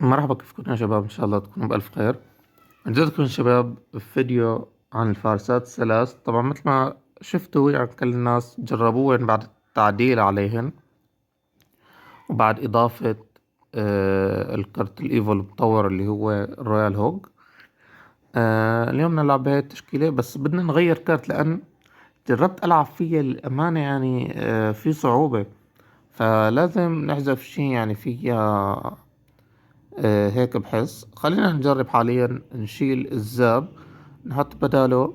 مرحبا، كيفكم يا شباب؟ إن شاء الله تكونوا بألف خير. جدكم شباب فيديو عن الفارسات الثلاث. طبعا مثل ما شفتوا يعني كل الناس جربوهن بعد التعديل عليهن وبعد إضافة الكرت الإيفو المطور اللي هو الرويال هوج. اليوم نلعب بهاي التشكيلة، بس بدنا نغير كرت لأن جربت ألعب فيها الأمانة يعني في صعوبة، فلازم نحذف شي يعني فيها. هيك بحس خلينا نجرب حاليا نشيل الزاب، نحط بداله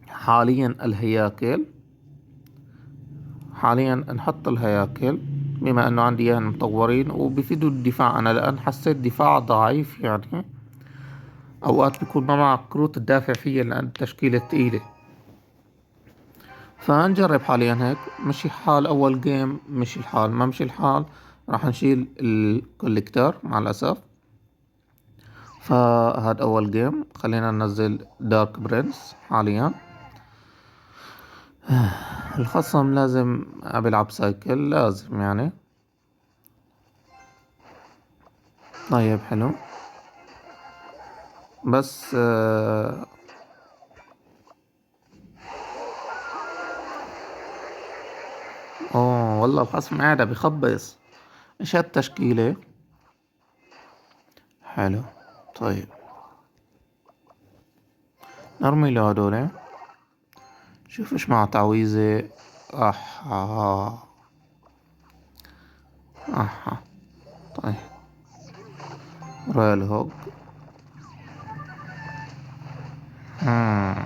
حاليا الهياكل. حاليا نحط الهياكل بما انه عندي اياهم مطورين وبفيدوا الدفاع، انا لان حسيت دفاع ضعيف يعني اوقات بيكون ما معك كروت تدافع فيها لان التشكيلة تقيلة. فنجرب حاليا هيك، مشي الحال اول جيم، مشي الحال ما مشي الحال راح نشيل الكوليكتر مع الاسف. فهاد أول جيم، خلينا ننزل دارك برنس حاليا. الخصم لازم بيلعب سايكل لازم يعني. طيب حلو، بس اوه والله الخصم قاعد بيخبص. ايش هالتشكيلة؟ حلو. طيب نرمي له هدول، شوف ايش مع تعويذة. احا احا. طيب رويال هوك. مم.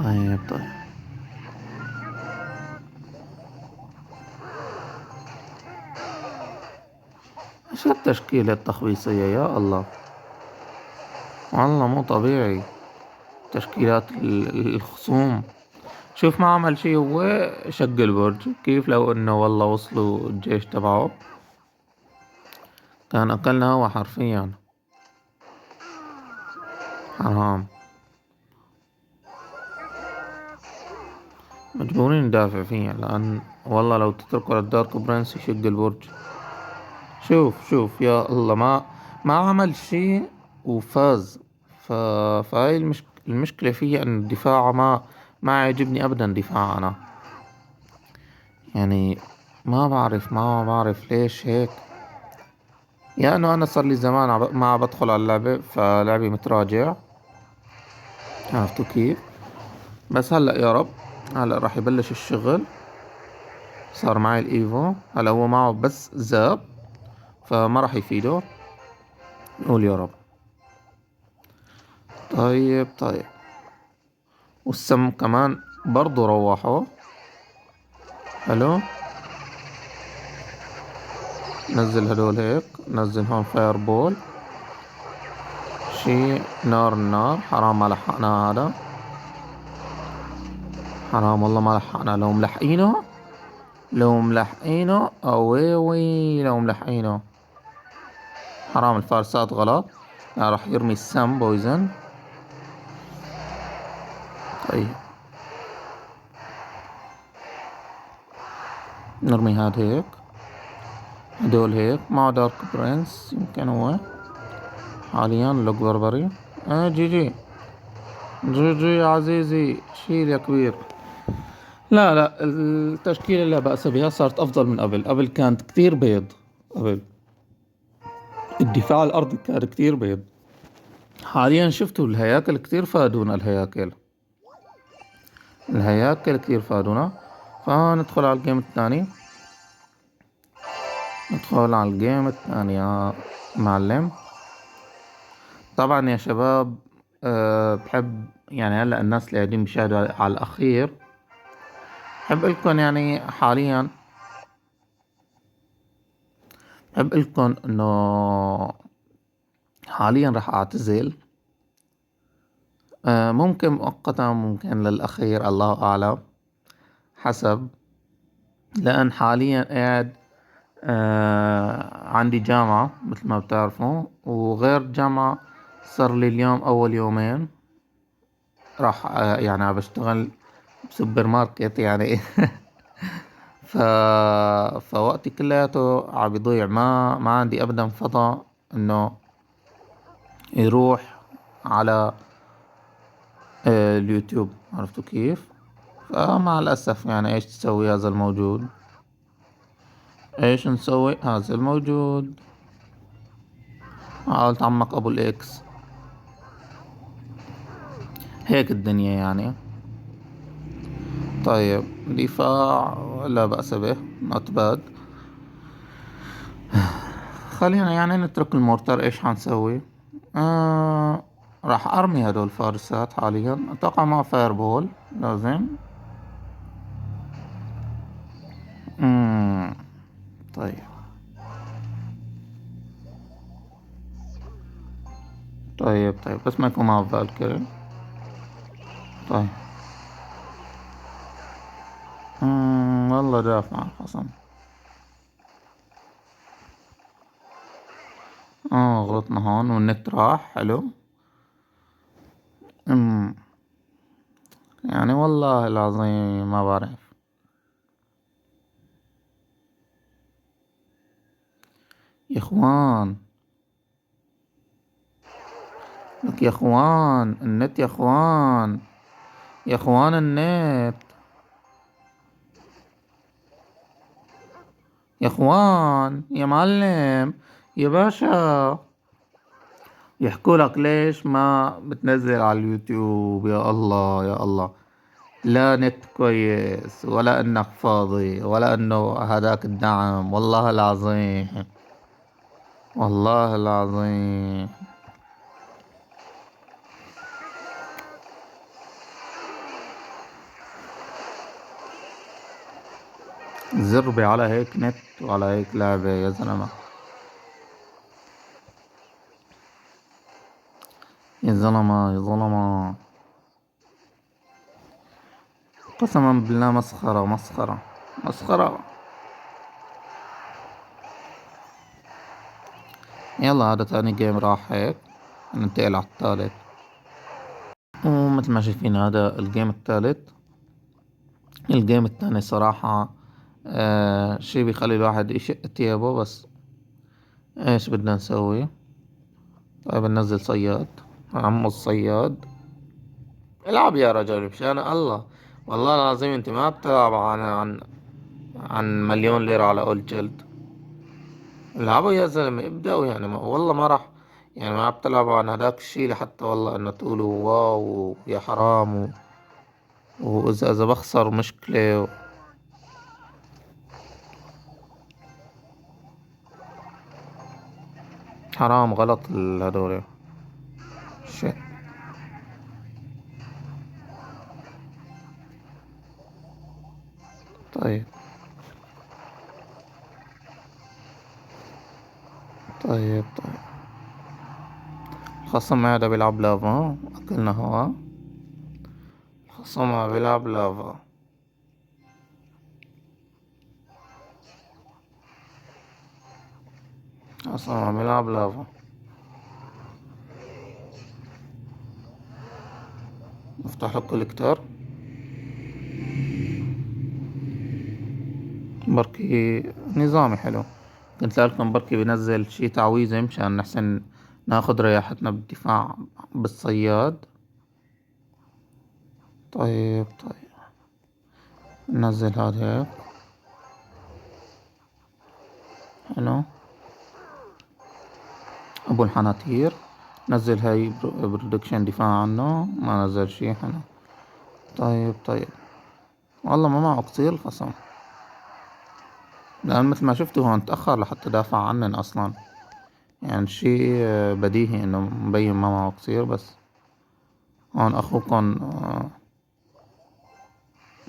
طيب ايش هالتشكيلة التخبيصية يا الله؟ والله مو طبيعي تشكيلات الخصوم. شوف ما عمل شي، هو شق البرج. كيف لو انه والله وصلوا الجيش تبعه كان اكلنا هو حرفيا. حرام، مجبورين ندافع فيه لان والله لو تتركوا للدارك برنس يشق البرج. شوف يا الله، ما عمل شي وفاز. ف... فهاي المشكلة فيه ان الدفاع ما عجبني ابدا دفاعنا يعني. ما بعرف ليش هيك. يا انه انا صار لي زمان ما بدخل على اللعبة، فلعبي متراجع، عرفتوا كيف. بس هلا يا رب، هلا راح يبلش الشغل. صار معي الايفو، هلا هو معه بس زاب فما راح يفيده. قول يا رب. طيب والسم كمان برضو روحوا. حلو، نزل هدول هيك، نزل هون فاير بول. شي نار حرام ما لحقنا هذا. حرام والله ما لحقنا، لو ملحقينه اوي لو ملحقينه. حرام الفارسات غلط، يعني راح يرمي السم بويزن. طيب نرمي هاد هيك، هدول هيك مع دارك برنس يمكن هو حاليا لوك بربري. جي يا عزيزي، شيل يا كبير. لا التشكيلة لا بأس بها، صارت أفضل من قبل كانت كتير بيض. قبل الدفاع الأرضي كان كتير بيض. حاليا شفتوا الهياكل كتير فادونا، الهياكل كتير فادونا. فندخل على الجيم الثاني، ندخل على الجيم الثاني يا معلم. طبعا يا شباب، بحب يعني هلا الناس اللي قاعدين بيشاهدوا على الأخير، بحب لكم يعني حاليا، بحب لكم إنه حاليا راح أعتزل. ممكن مؤقتا، ممكن للأخير، الله أعلم، حسب. لأن حاليا قاعد عندي جامعة مثل ما بتعرفوا، وغير جامعة صار لي اليوم أول يومين راح يعني عم بشتغل بسوبر ماركت يعني. ف... فوقتي كلياته عم يضيع، ما عندي ابدا فضا انه يروح على اليوتيوب. عرفتوا كيف؟ فمع الأسف يعني ايش تسوي هذا الموجود، ايش نسوي هذا الموجود. حاول تعمق ابو الاكس، هيك الدنيا يعني. طيب دفاع لا بأس به، not bad. خلينا يعني نترك المورتر. ايش حنسوي؟ آه راح ارمي هدول الفارسات حاليا. اتوقع مع فاير بول لازم. مم. طيب طيب بس ما يكون معه فالكري. طيب والله دافع عن الخصم. غلطنا هون والنت راح. حلو. امم يعني والله العظيم ما بعرف. يا اخوان، لك يا اخوان النت، يا اخوان، يا اخوان النت، يا اخوان، يا معلم، يا باشا. يحكوا لك ليش ما بتنزل على اليوتيوب؟ يا الله يا الله. لا نت كويس، ولا انك فاضي، ولا انه هداك الدعم. والله العظيم، والله العظيم. زربي على هيك نت وعلى هيك لعبة يا زلمة. يا زلمة يا زلمة. قسما بالله مسخرة مسخرة مسخرة. يلا هذا تاني جيم راح هيك. ننتقل على الثالث. ومثل ما شايفين هذا الجيم الثالث. الجيم الثاني صراحة شي بيخلي الواحد يشق تيابه. بس ايش بدنا نسوي؟ طيب ننزل صياد. عمو الصياد. العب يا رجل مشان الله. والله العظيم انت ما بتلعب عن مليون ليرة على اول جلد. العبوا يا زلمة، ابدأوا يعني. والله ما راح يعني. ما بتلعبوا عن هداك الشي لحتى والله انه تقولوا واو يا حرام واذا بخسر مشكلة حرام غلط هدول. شيء. طيب طيب. الخصم هذا بيلعب لافا. اكلنا هوا. الخصم بيلعب لافا. الخصم بيلعب لافا. نفتح له كوليكتر. بركي نظامي حلو. قلت لكم بركي بنزل شي تعويذة مشان نحسن ناخد رياحتنا بالدفاع بالصياد. طيب ننزل هذا هيك. حلو. ابو الحناطير. نزل هاي برودكشن دفاع عنه. ما نزل شي. حلو. طيب والله ما معه كتير الخصم. لأن مثل ما شفتوا هون تأخر لحتى دافع عنن أصلا. يعني شي بديهي إنه مبين ما معه كتير. بس هون أخوكم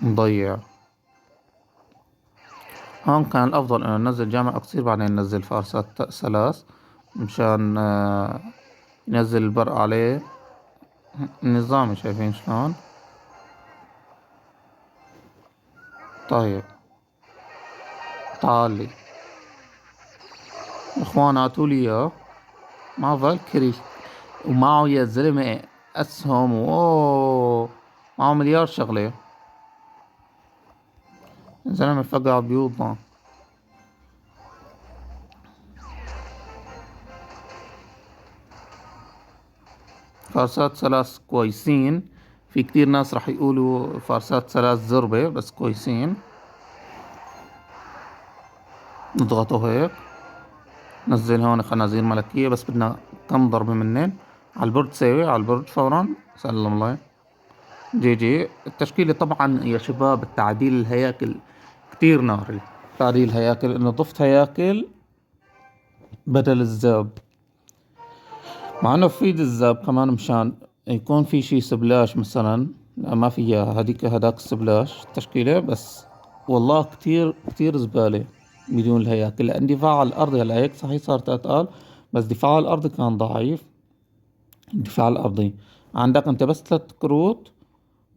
مضيع. هون كان الأفضل إنه ننزل جامع قصير بعدين ننزل فارسات ثلاث مشان ينزل البرق عليه نظامي. شايفين شلون؟ طيب تعالي إخوان هاتولي إياه. مع فالكري ومعه يا زلمة أسهم. أوه معه مليار شغلة. زلمة فقع بيوضنا. فارسات ثلاث كويسين. في كتير ناس رح يقولوا فارسات ثلاث زربة بس كويسين. نضغطه هيك. نزل هون خنازير ملكية بس بدنا كم ضربة منن. على البرد ساوي على البرد فورا. سلم الله. جي جي التشكيلة طبعا يا شباب، التعديل الهياكل كتير ناري. تعديل هياكل انه ضفت هياكل بدل الزاب، مع انه بفيد الزاب كمان مشان يكون في شي سبلاش مثلا. لا ما فيها هداك السبلاش التشكيلة بس. والله كتير كتير زبالة بدون الهياكل، لان دفاع على الارض هلا هيك صحيح صارت اتقال، بس دفاع على الارض كان ضعيف. الدفاع الارضي عندك انت بس 3 كروت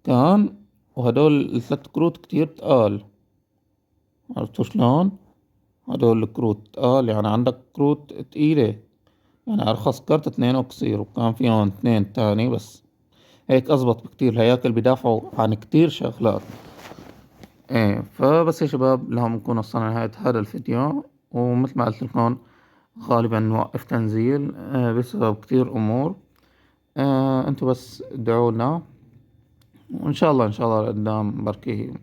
كان، وهدول ال3 كروت كتير تقال. عرفتوا شلون؟ هدول الكروت تقال، يعني عندك كروت تقيلة. يعني أرخص كرت 2 أكسير، وكان فيهم 2 تاني بس. هيك أزبط بكتير. الهياكل بيدافعوا عن كتير شغلات. ايه فبس يا شباب، لهم نكون وصلنا لنهاية هذا الفيديو. ومثل ما قلت لكم غالبا نوقف تنزيل بسبب كتير أمور. انتوا بس ادعوا لنا، وإن شاء الله إن شاء الله لقدام بركي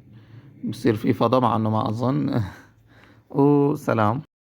بصير في فضا، مع إنه ما أظن. وسلام.